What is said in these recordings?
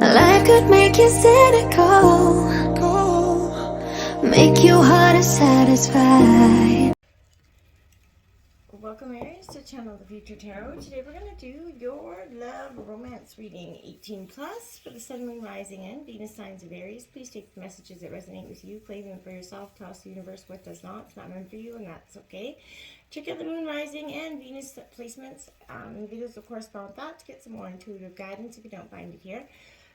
Life could make you cynical, make you hard to satisfy. Welcome Aries to Channel the Future Tarot. Today we're going to do your love romance reading 18 plus for the Sun, Moon, Rising, and Venus signs of Aries. Please take the messages that resonate with you, claim them for yourself, toss the universe what does not. It's not meant for you, and that's okay. Check out the Moon, Rising, and Venus placements. The videos will correspond with that to get some more intuitive guidance if you don't find it here.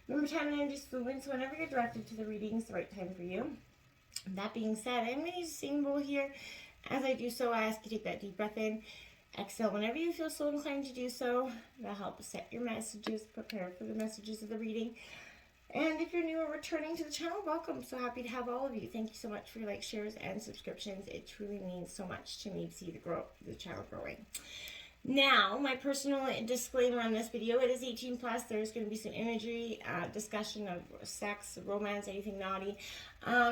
Remember, time and energy is fluid, so whenever you're directed to the reading, it's the right time for you. That being said, I'm going to use a singing bowl here. As I do so, I ask you to take that deep breath in. Exhale whenever you feel so inclined to do so. That'll help set your messages, prepare for the messages of the reading. And if you're new or returning to the channel, welcome. So happy to have all of you. Thank you so much for your likes, shares, and subscriptions. It truly means so much to me to see the channel growing. Now, my personal disclaimer on this video, it is 18 plus. There's going to be some imagery, discussion of sex, romance, anything naughty.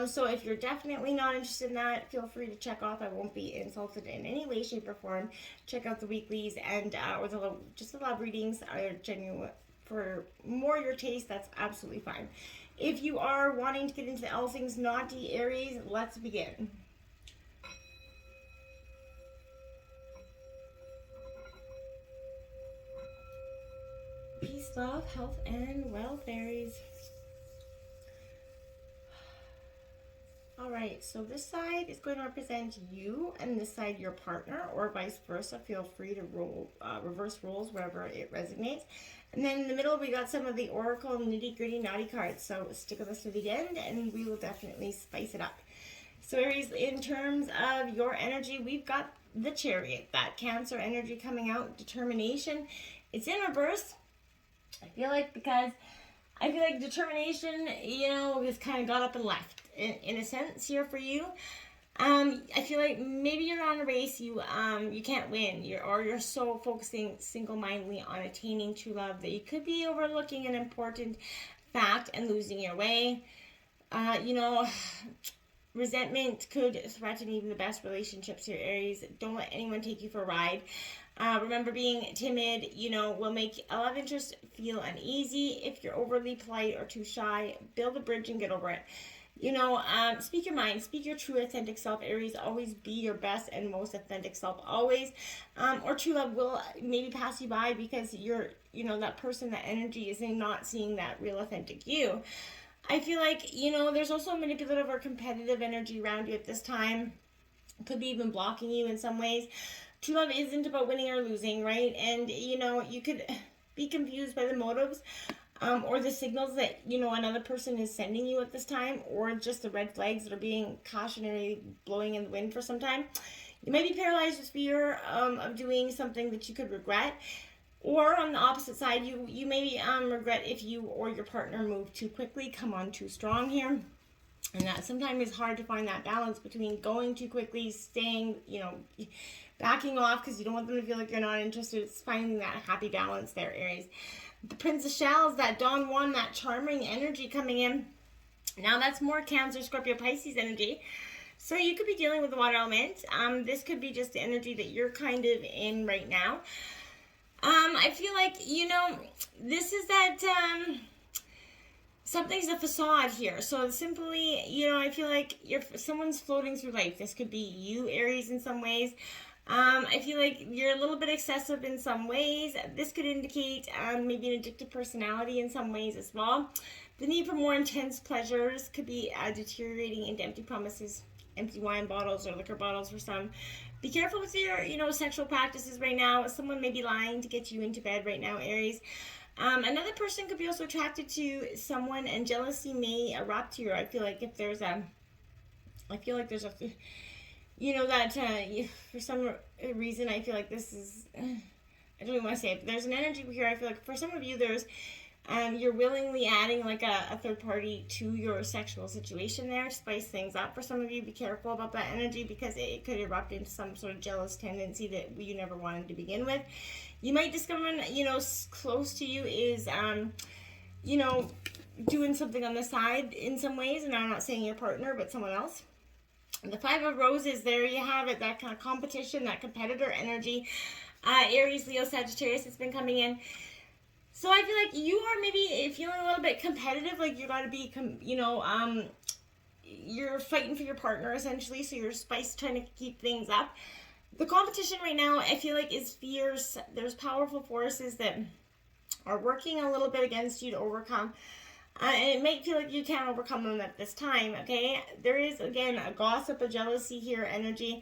So if you're definitely not interested in that, feel free to check off. I won't be insulted in any way, shape, or form. Check out the weeklies and or just the love readings are genuine. For more your taste, that's absolutely fine. If you are wanting to get into all things naughty, Aries, let's begin. Peace, love, health, and wealth, Aries. Alright, so this side is going to represent you and this side your partner, or vice versa. Feel free to reverse roles wherever it resonates. And then in the middle, we got some of the Oracle nitty-gritty naughty cards. So stick with us to the end, and we will definitely spice it up. So Aries, in terms of your energy, we've got the Chariot, that Cancer energy coming out, determination. It's in reverse. I feel like determination, just kind of got up and left in a sense here for you. I feel like maybe you're on a race, you can't win, you're so focusing single-mindedly on attaining true love that you could be overlooking an important fact and losing your way. Resentment could threaten even the best relationships here, Aries. Don't let anyone take you for a ride. Remember, being timid, will make a love interest feel uneasy. If you're overly polite or too shy, build a bridge and get over it. Speak your mind, speak your true authentic self, Aries. Always be your best and most authentic self, always. Or true love will maybe pass you by because you're, that person, that energy is not seeing that real authentic you. I feel like, there's also manipulative or competitive energy around you at this time. Could be even blocking you in some ways. True love isn't about winning or losing, right? And, you could be confused by the motives or the signals that, another person is sending you at this time, or just the red flags that are being cautionary blowing in the wind for some time. You might be paralyzed with fear of doing something that you could regret. Or on the opposite side, you may regret if you or your partner move too quickly, come on too strong here. And that sometimes is hard to find that balance between going too quickly, staying, backing off because you don't want them to feel like you're not interested. It's finding that happy balance there, Aries. The Prince of Shells, that Don Juan, that charming energy coming in. Now that's more Cancer, Scorpio, Pisces energy. So you could be dealing with the water element. This could be just the energy that you're kind of in right now. I feel like, this is that, something's a facade here. So simply, I feel like someone's floating through life. This could be you, Aries, in some ways. I feel like you're a little bit excessive in some ways. This could indicate maybe an addictive personality in some ways as well. The need for more intense pleasures could be deteriorating into empty promises, empty wine bottles or liquor bottles for some. Be careful with your, sexual practices right now. Someone may be lying to get you into bed right now, Aries. Another person could be also attracted to someone, and jealousy may erupt here. I feel like there's a, for some reason, I feel like this is, I don't even want to say it, but there's an energy here. I feel like for some of you, there's, you're willingly adding like a third party to your sexual situation there to spice things up. For some of you, be careful about that energy because it could erupt into some sort of jealous tendency that you never wanted to begin with. You might discover, close to you is, doing something on the side in some ways, and I'm not saying your partner, but someone else. The Five of Roses, there you have it, that kind of competition, that competitor energy. Aries, Leo, Sagittarius has been coming in. So I feel like you are maybe feeling a little bit competitive, like you got to be, you're fighting for your partner essentially, so you're spice trying to keep things up. The competition right now, I feel like, is fierce. There's powerful forces that are working a little bit against you to overcome. And it might feel like you can't overcome them at this time, okay? There is, again, a gossip, a jealousy here, energy.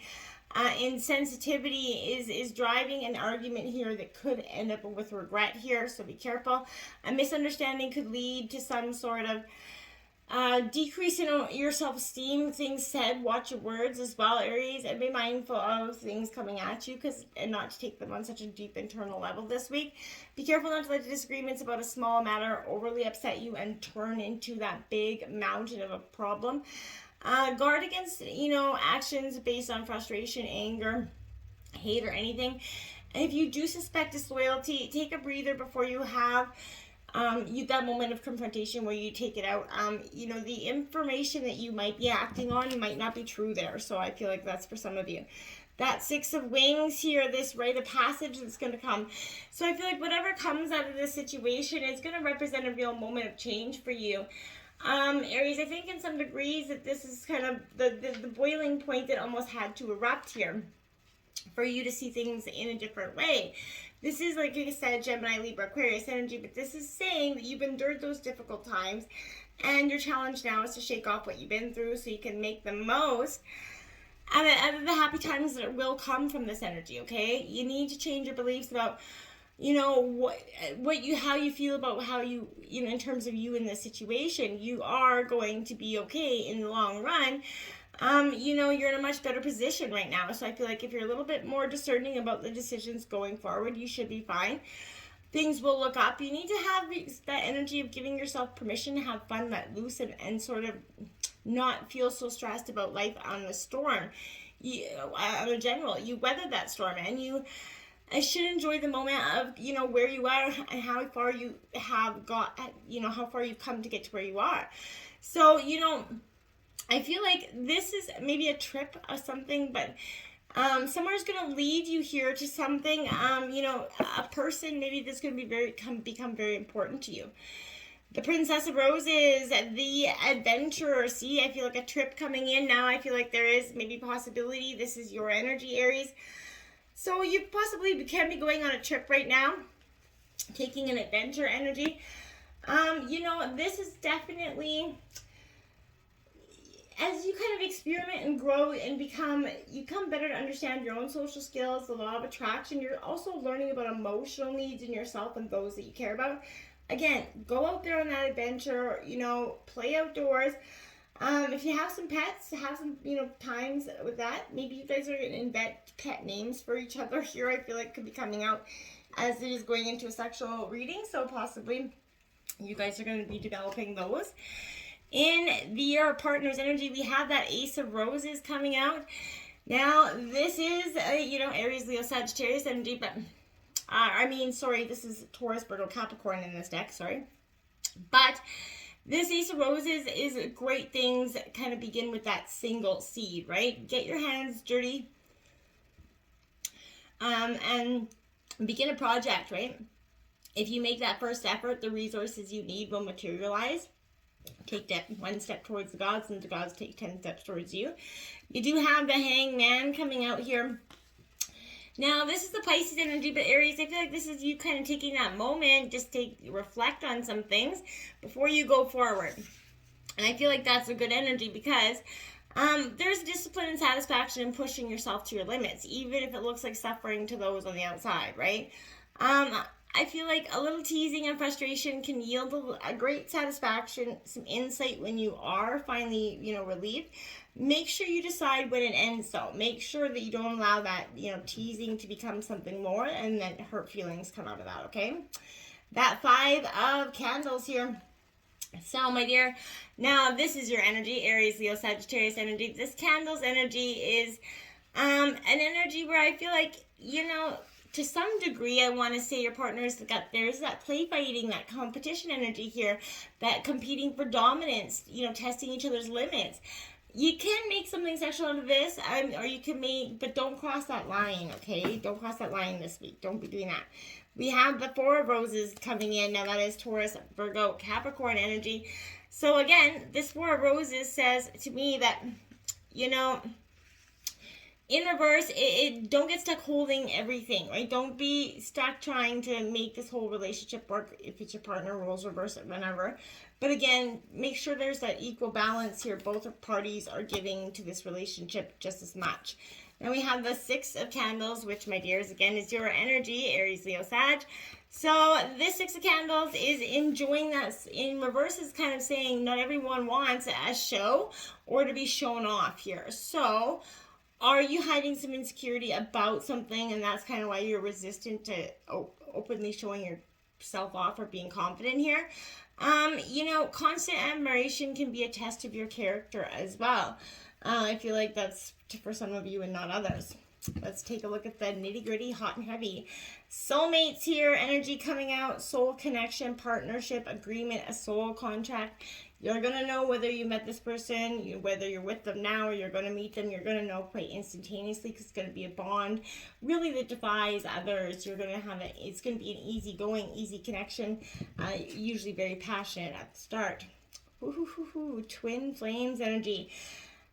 Insensitivity is driving an argument here that could end up with regret here, so be careful. A misunderstanding could lead to some sort of decrease in your self-esteem. Things said, watch your words as well, Aries, and be mindful of things coming at you, and not to take them on such a deep internal level this week. Be careful not to let the disagreements about a small matter overly upset you and turn into that big mountain of a problem. Guard against, actions based on frustration, anger, hate, or anything. And if you do suspect disloyalty, take a breather before you have that moment of confrontation where you take it out. The information that you might be acting on might not be true there. So I feel like that's for some of you. That Six of Wings here, this rite of passage that's going to come. So I feel like whatever comes out of this situation is going to represent a real moment of change for you. Aries, I think in some degrees that this is kind of the boiling point that almost had to erupt here for you to see things in a different way. This is, like I said, Gemini, Libra, Aquarius energy, but this is saying that you've endured those difficult times, and your challenge now is to shake off what you've been through so you can make the most out of the happy times that will come from this energy, okay? You need to change your beliefs about how you feel about how you in terms of you in this situation. You are going to be okay in the long run. You're in a much better position right now. So I feel like if you're a little bit more discerning about the decisions going forward, you should be fine. Things will look up. You need to have that energy of giving yourself permission to have fun, let loose, and sort of not feel so stressed about life on the storm. On a general, you weathered that storm, and I should enjoy the moment of, where you are and how far you have got, how far you've come to get to where you are. So, I feel like this is maybe a trip or something, but somewhere's going to lead you here to something, a person maybe that's going to become very important to you. The Princess of Roses, the Adventurer. See, I feel like a trip coming in now. I feel like there is maybe possibility. This is your energy, Aries. So you possibly can be going on a trip right now, taking an adventure energy. This is definitely, as you kind of experiment and grow and you come better to understand your own social skills, the law of attraction. You're also learning about emotional needs in yourself and those that you care about. Again, go out there on that adventure, play outdoors. If you have some pets, have some, times with that. Maybe you guys are going to invent pet names for each other here. I feel like could be coming out as it is going into a sexual reading. So possibly you guys are going to be developing those. In your partner's energy, we have that Ace of Roses coming out. Now, this is, Aries, Leo, Sagittarius energy, but, this is Taurus, Virgo, Capricorn in this deck, sorry. But this Ace of Roses is great things that kind of begin with that single seed, right? Get your hands dirty and begin a project, right? If you make that first effort, the resources you need will materialize. Take that one step towards the gods, and the gods take 10 steps towards you. You do have the Hangman coming out here. Now, this is the Pisces energy, but Aries, I feel like this is you kind of taking that moment, just reflect on some things before you go forward. And I feel like that's a good energy because there's discipline and satisfaction in pushing yourself to your limits, even if it looks like suffering to those on the outside, right? I feel like a little teasing and frustration can yield a great satisfaction, some insight when you are finally, relieved. Make sure you decide when it ends, though. Make sure that you don't allow that, teasing to become something more and then hurt feelings come out of that, okay? That 5 of Candles here. So, my dear, now this is your energy, Aries, Leo, Sagittarius energy. This Candles energy is an energy where I feel like, to some degree, I want to say your partner's there's that play fighting, that competition energy here, that competing for dominance, testing each other's limits. You can make something sexual out of this, or you can but don't cross that line, okay? Don't cross that line this week. Don't be doing that. We have the Four of Roses coming in. Now that is Taurus, Virgo, Capricorn energy. So again, this Four of Roses says to me that, you know, in reverse, don't get stuck holding everything, right? Don't be stuck trying to make this whole relationship work if it's your partner, roles reverse it whenever. But again, make sure there's that equal balance here. Both parties are giving to this relationship just as much. Then we have the Six of Candles, which, my dears, again, is your energy, Aries, Leo, Sag. So this Six of Candles is enjoying that. In reverse is kind of saying not everyone wants a show or to be shown off here. So are you hiding some insecurity about something, and that's kind of why you're resistant to openly showing yourself off or being confident here? You know, constant admiration can be a test of your character as well. I feel like that's for some of you and not others. Let's take a look at the nitty-gritty, hot and heavy. Soulmates here, energy coming out, soul connection, partnership, agreement, a soul contract. You're going to know whether you met this person, whether you're with them now or you're going to meet them. You're going to know quite instantaneously because it's going to be a bond really that defies others. You're going to have it's going to be an easygoing, easy connection, usually very passionate at the start. Twin flames energy.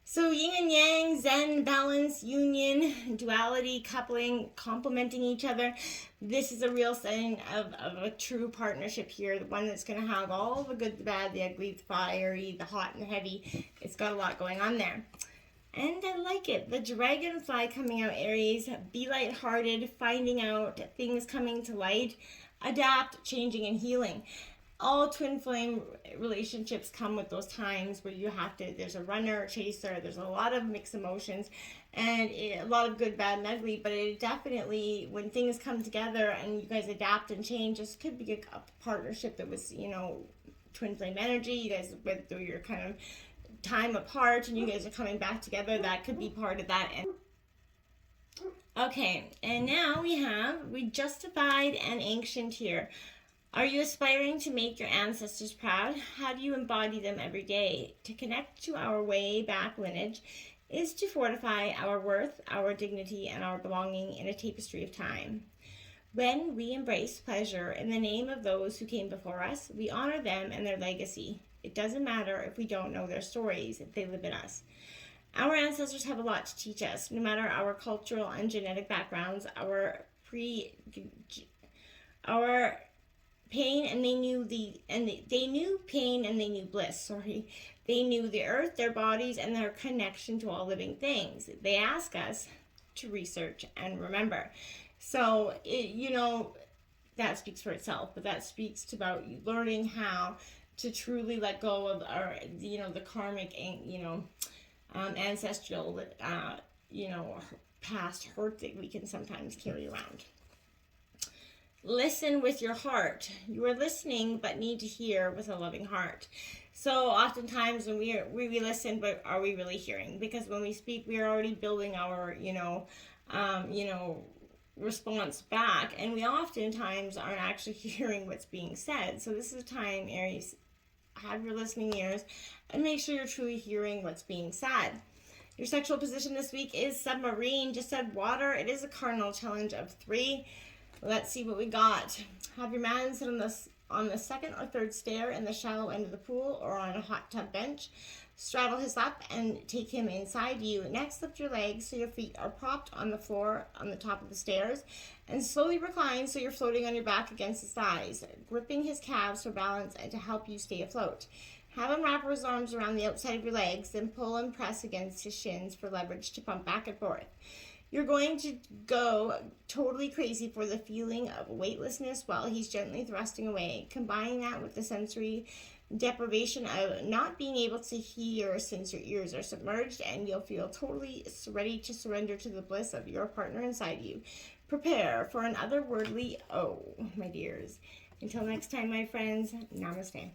So yin and yang, zen, balance, union, duality, coupling, complementing each other. This is a real sign of a true partnership here. The one that's going to have all the good, the bad, the ugly, the fiery, the hot and the heavy. It's got a lot going on there. And I like it. The dragonfly coming out, Aries. Be lighthearted, finding out things coming to light. Adapt, changing, and healing. All twin flame relationships come with those times where you have to, there's a runner, a chaser, there's a lot of mixed emotions and a lot of good, bad, and ugly, but it definitely, when things come together and you guys adapt and change, this could be a partnership that was, you know, twin flame energy. You guys went through your kind of time apart and you guys are coming back together. That could be part of that. Okay, and now we justified and ancient here. Are you aspiring to make your ancestors proud? How do you embody them every day? To connect to our way back lineage is to fortify our worth, our dignity, and our belonging in a tapestry of time. When we embrace pleasure in the name of those who came before us, we honor them and their legacy. It doesn't matter if we don't know their stories, if they live in us. Our ancestors have a lot to teach us, no matter our cultural and genetic backgrounds, our pain, and they knew they knew pain and they knew bliss. They knew the earth, their bodies, and their connection to all living things. They ask us to research and remember. So you know, that speaks for itself, but that speaks to about learning how to truly let go of our, you know, the karmic, you know, ancestral, you know, past hurt that we can sometimes carry around. Listen with your heart. You are listening, but need to hear with a loving heart. So oftentimes when we listen, but are we really hearing? Because when we speak, we are already building our, response back, and we oftentimes aren't actually hearing what's being said. So this is a time, Aries, have your listening ears and make sure you're truly hearing what's being said. Your sexual position this week is submarine. Just said water. It is a cardinal challenge of 3. Let's see what we got. Have your man sit on the second or third stair in the shallow end of the pool or on a hot tub bench. Straddle his lap and take him inside you. Next, lift your legs so your feet are propped on the floor on the top of the stairs, and slowly recline so you're floating on your back against his thighs, gripping his calves for balance and to help you stay afloat. Have him wrap his arms around the outside of your legs, then pull and press against his shins for leverage to pump back and forth. You're going to go totally crazy for the feeling of weightlessness while he's gently thrusting away. Combine that with the sensory deprivation of not being able to hear since your ears are submerged, and you'll feel totally ready to surrender to the bliss of your partner inside you. Prepare for an otherworldly my dears. Until next time, my friends, namaste.